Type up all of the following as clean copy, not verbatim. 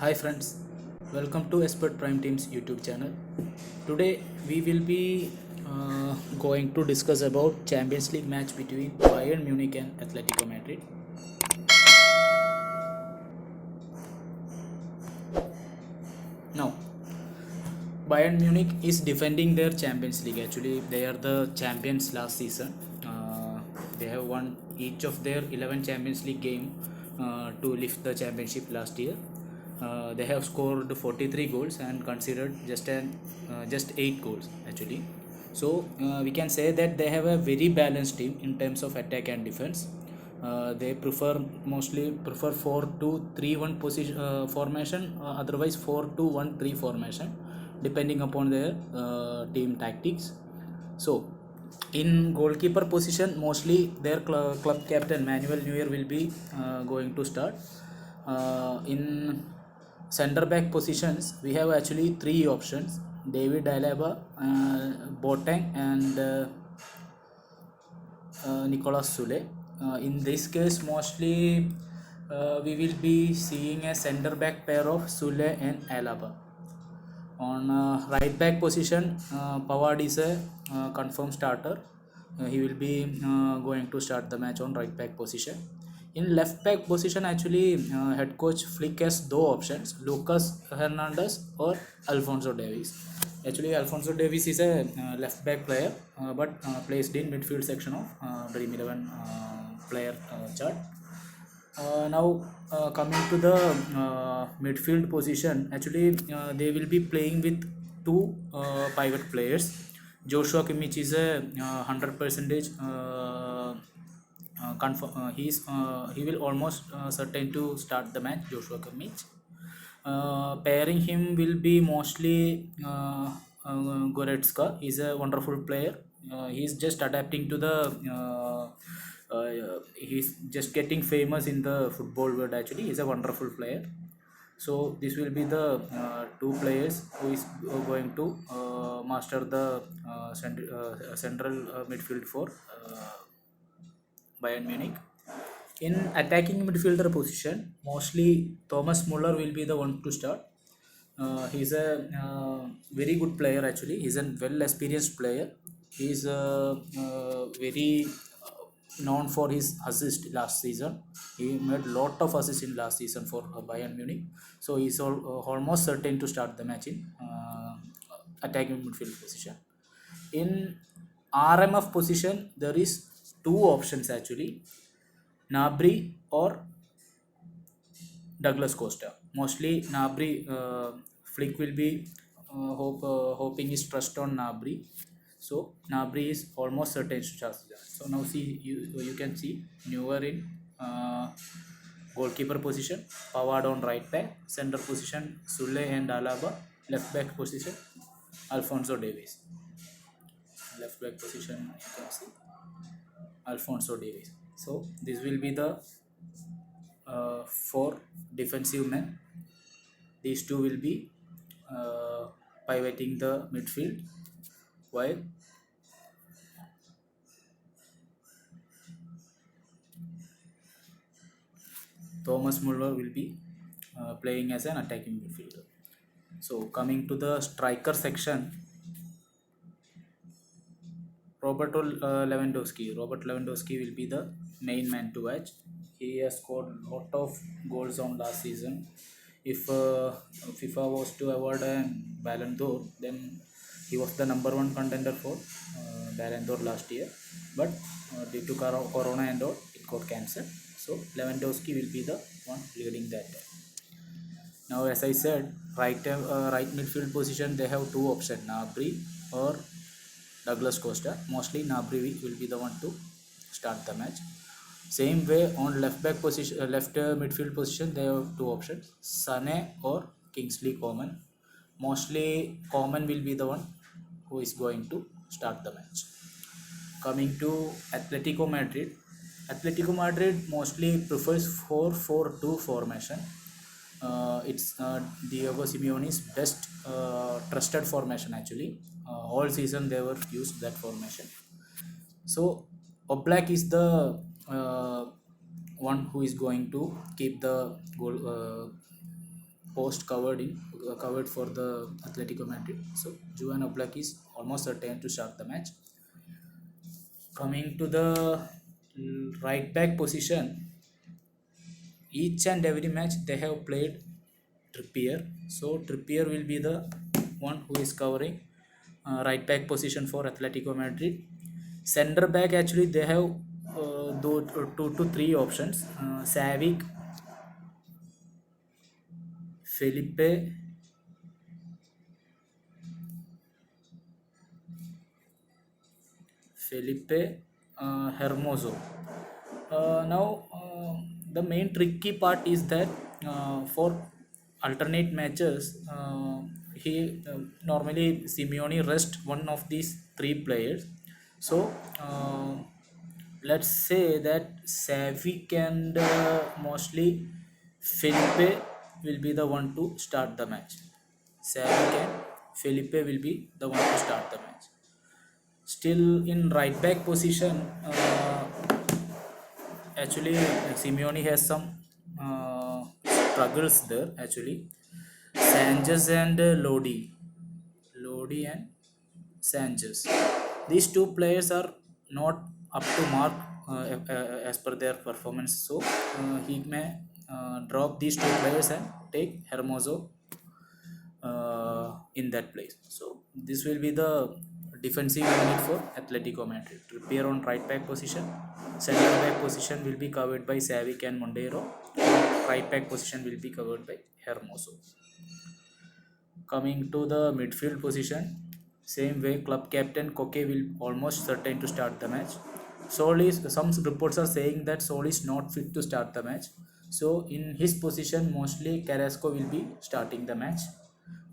Hi friends, welcome to Expert Prime Team's YouTube channel. Today we will be going to discuss about Champions League match between Bayern Munich and Atletico Madrid. Now, Bayern Munich is defending their Champions League. Actually, they are the champions last season. They have won each of their 11 Champions League game to lift the championship last year. They have scored 43 goals and considered just 8 goals actually. So we can say that they have a very balanced team in terms of attack and defense. They mostly prefer 4-2-3-1 position formation, otherwise 4-2-1-3 formation, depending upon their team tactics. So in goalkeeper position, mostly their club captain Manuel Neuer will be going to start. In center back positions, we have actually three options: David Alaba, Boateng, and Nicolas Sule. In this case, mostly we will be seeing a center back pair of Sule and Alaba. On right back position, Pavard is a confirmed starter. He will be going to start the match on right back position. In left back position, actually, head coach Flick has two options: Lucas Hernandez or Alphonso Davies. Actually, Alphonso Davies is a left back player, but placed in midfield section of Dream 11 player chart. Now, coming to the midfield position, actually they will be playing with two pivot players. Joshua Kimmich is a 100 percentage confirm. He will almost certain to start the match. Joshua Kimmich. Pairing him will be mostly Goretzka. He's a wonderful player. He's just adapting to the he's just getting famous in the football world. Actually, he's a wonderful player. So this will be the two players who is going to master the central midfield for Bayern Munich. In attacking midfielder position, mostly Thomas Muller will be the one to start. He's a very good player actually. He's a well experienced player. He's very known for his assist last season. He made lot of assists in last season for Bayern Munich. So he's almost certain to start the match in attacking midfield position. In RMF position, there is two options actually: Nabri or Douglas Costa. Mostly Nabri, Flick will be hoping his trust on Nabri. So Nabri is almost certain to start. So now see you can see Neuer in goalkeeper position, Pavard on right back, center position Sule and Alaba, left back position Alphonso Davies, left back position you can see Alphonso Davies. So this will be the four defensive men. These two will be pivoting the midfield, while Thomas Muller will be playing as an attacking midfielder. So coming to the striker section, Robert Lewandowski will be the main man to watch. He has scored a lot of goals on last season. If FIFA was to award a Ballon d'Or, then he was the number one contender for Ballon d'Or last year. But due to Corona and all, it got cancelled. So Lewandowski will be the one leading that. Now, as I said, right midfield position they have two options: Nabri or Douglas Costa. Mostly Nabri will be the one to start the match. Same way on left back position, left midfield position, they have two options: Sane or Kingsley Coman. Mostly Coman will be the one who is going to start the match. Coming to Atletico Madrid mostly prefers 4-4-2 formation. It's Diego Simeone's best trusted formation actually. All season they were used that formation. So Oblak is the one who is going to keep the post covered for the Atletico Madrid. So Joan Oblak is almost certain to start the match. Coming to the right back position, each and every match they have played Trippier. So Trippier will be the one who is covering right back position for Atletico Madrid. Center back, actually they have two to three options: Savic, Felipe, Hermoso. The main tricky part is that for alternate matches, he normally Simeone rest one of these three players. So let's say that Savic and mostly Felipe will be the one to start the match. Savic and Felipe will be the one to start the match. Still in right back position, actually Simeone has some struggles there. Actually, Sanchez and Lodi and Sanchez. These two players are not up to mark as per their performance. So he may drop these two players and take Hermoso in that place. So this will be the defensive unit for Atletico Madrid. Trippier on right back position. Center back position will be covered by Savic and Monteiro. Right back position will be covered by Hermoso. Coming to the midfield position, same way club captain Koke will almost certain to start the match. Some reports are saying that Sol is not fit to start the match. So in his position, mostly Carrasco will be starting the match.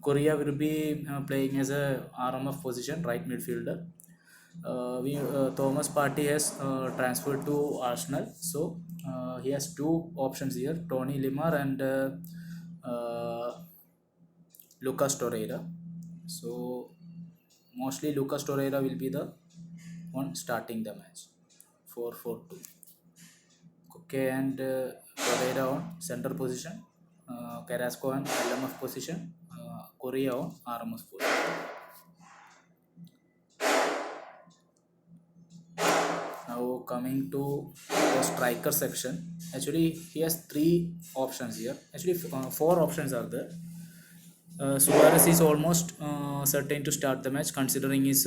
Correa will be playing as a RMF position, right midfielder. Thomas Partey has transferred to Arsenal, so he has two options here: Tony Limar and Lucas Torreira. So mostly Lucas Torreira will be the one starting the match. 4-4-2. Koke and Torreira on center position. Carrasco on LMF position. Correa on RMF position. Now coming to the striker section. Actually, he has three options here. Actually, four options are there. Suarez is almost certain to start the match, considering his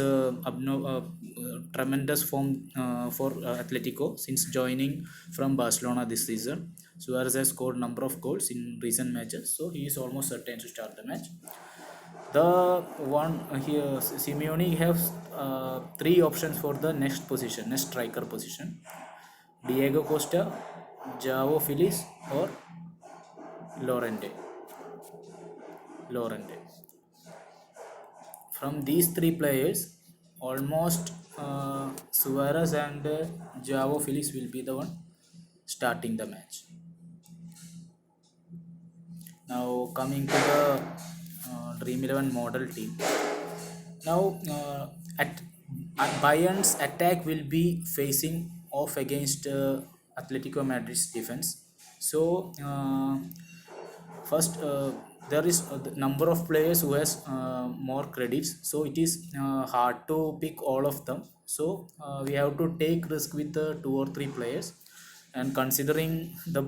tremendous form for Atletico since joining from Barcelona this season. Suarez has scored number of goals in recent matches, so he is almost certain to start the match. The one here, Simeone has three options for the next position, next striker position: Diego Costa, Joao Felix, or Lorente. From these three players, almost Suarez and Joao Felix will be the one starting the match. Now coming to the Dream 11 model team. Now at Bayern's attack will be facing off against Atletico Madrid's defense. So first, there is the number of players who has more credits, so it is hard to pick all of them. So we have to take risk with two or three players, and considering the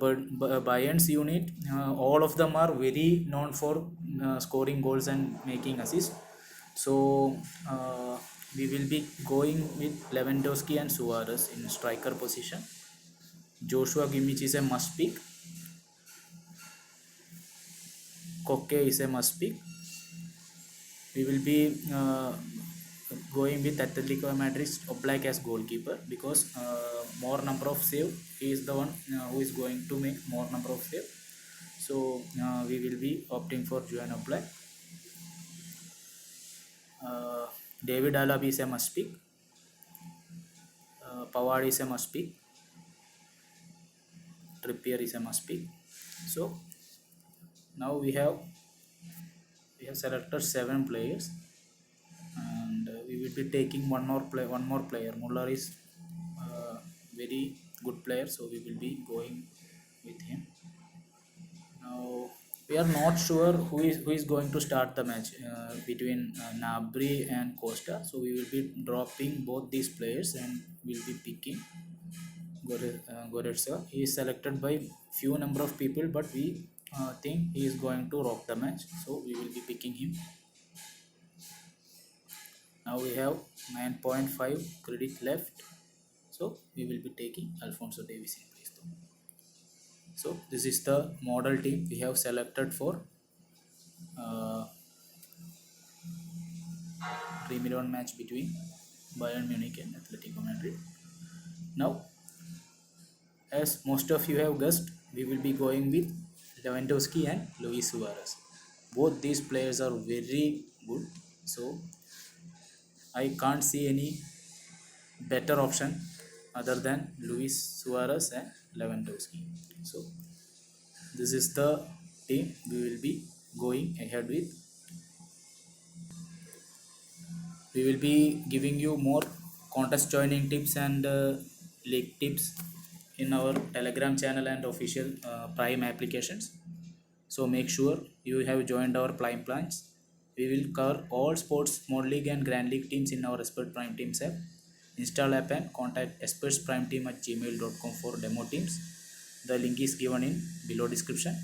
Bayern's unit, all of them are very known for scoring goals and making assists. So we will be going with Lewandowski and Suarez in striker position. Joshua Kimmich is a must pick. Koke is a must pick. We will be going with Atletico Madrid's Oblak as goalkeeper, because more number of save, he is the one who is going to make more number of save. So we will be opting for Joan Oblak. David Alaba is a must pick. Pavard is a must pick. Trippier is a must pick. So now we have selected 7 players, and we will be taking one more player. Muller is very good player, so we will be going with him. Now We are not sure who is going to start the match between Nabri and Costa. So we will be dropping both these players and we'll be picking Goretzka. He is selected by few number of people, but we think he is going to rock the match. So we will be picking him. Now we have 9.5 credit left. So we will be taking Alfonso Davies in place. So this is the model team we have selected for uh, Dream 11 match between Bayern Munich and Atletico Madrid. Now, as most of you have guessed, we will be going with Lewandowski and Luis Suarez. Both these players are very good, so I can't see any better option other than Luis Suarez and Lewandowski. So this is the team we will be going ahead with. We will be giving you more contest joining tips and league tips in our Telegram channel and official Prime applications. So make sure you have joined our Prime plans. We will cover all sports, small league and grand league teams in our Expert Prime Teams app. Install app and contact expertsprimeteam@gmail.com for demo teams. The link is given in below description.